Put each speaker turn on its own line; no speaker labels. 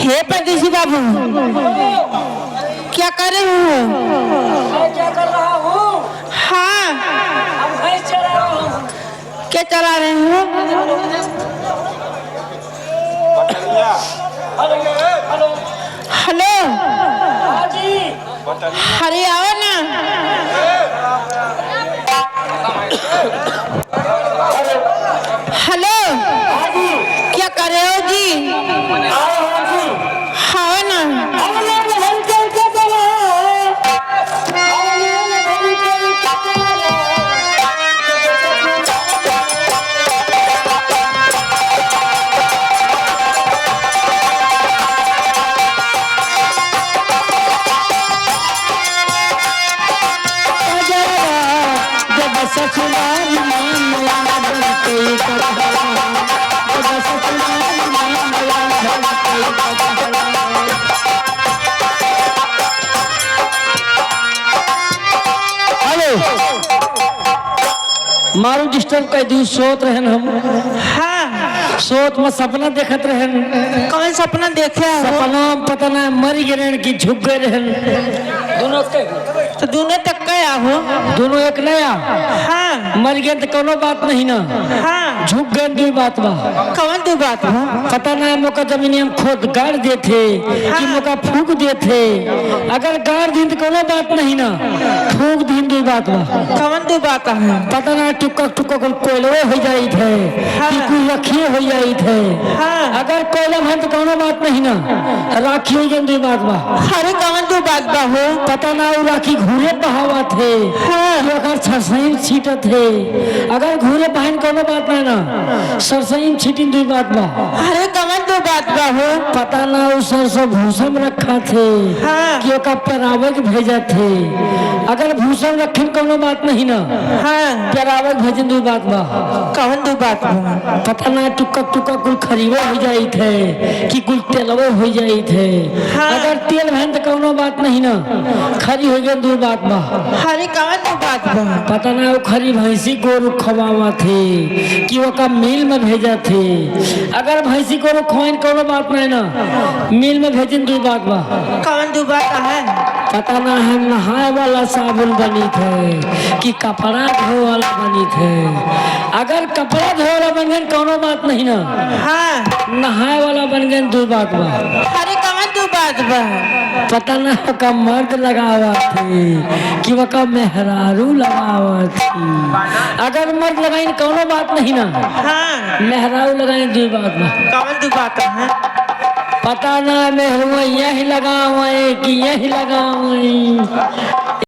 हे परदेसी बाबू, क्या कर रहे हो?
क्या कर रहा हूँ?
हाँ,
अब भैंस चरा रहा हूँ।
क्या चला रहे हो?
हेलो
हेलो,
हाँ जी।
अरे आओ ना। हेलो, क्या कर रहे हो जी? हाँ ना।
मारू डिस्टर्ब कर दी। सोत रहन हम
हाँ,
सोत में सपना देखत रहन।
कौन सपना देखे हो?
सपना पता ना मर गए की झुक गए रहन।
दोनों के
तो दोनों तक गया हो?
दोनों एक नया
हाँ
मर गए तो कोनो बात नहीं ना।
हाँ,
झुक गए दो बात बा।
कौन दो बात हो?
पता ना मौका जमीन हम खोद गाड़ देते कि मौका फूक देते। अगर गाड़ दिन तो कोनो बात नहीं ना, फूक दिन दो बात बा।
कौन दो बात है?
पता ना टुक्का टुक्का कोयलवे हो जाई थे कि कोई रखिए हो जाई थे।
हाँ।
अगर कोयला है तो कोनो बात नहीं ना, राखी हो जाए बात बा।
अरे कौन दो बात बा हो?
पता ना वो राखी घूरे बहावा थे।
हाँ।
अगर सरसई छीटत थे, अगर घूरे बहन कोनो बात नहीं ना, सरसई छीटिन दो बात बा।
अरे कौन दो बात बा हो?
पता ना वो सरसों भूसम रखा थे
हाँ।
कि ओका पेरावे के भेजा थे। अगर भूसम रखे कोनो बात नहीं ना,
हाँ,
पेरावे के भेजन दो बात बा।
कौन दो बात बा?
पता ना टुक्का टुक्का कुल खरीवे हो जाई थे कि कुल तेलवे हो जाई थे।
हाँ।
अगर तेल बहन तो कोनो बात नहीं ना, खरी हो गई दो बात बा।
अरे कौन दो बात बा?
पता ना वो खरी भैंसी को खवावा थे कि वो का मिल में भेजा थे। अगर भैंसी को खोइन कोनो बात नहीं ना, मिल में भेजन दो बात बा।
कौन दो बात है?
पता ना हम नहाए वाला साबुन बनी थे कि कपड़ा धो वाला बनी थे। अगर कपड़ा धो वाला बन गए कोनो बात नहीं ना,
हाँ,
नहाए वाला बन गए दो बात बा।
अरे कौन दो बात बा?
पता ना का मर्द लगावा थे कि वो का मेहरारू लगावा थी। अगर मर्द लगाई कोनो बात नहीं ना,
हाँ,
मेहरारू लगाई दो बात बा।
कौन दो बात है?
पता ना मेहरुआ यही लगावे कि यही लगावे।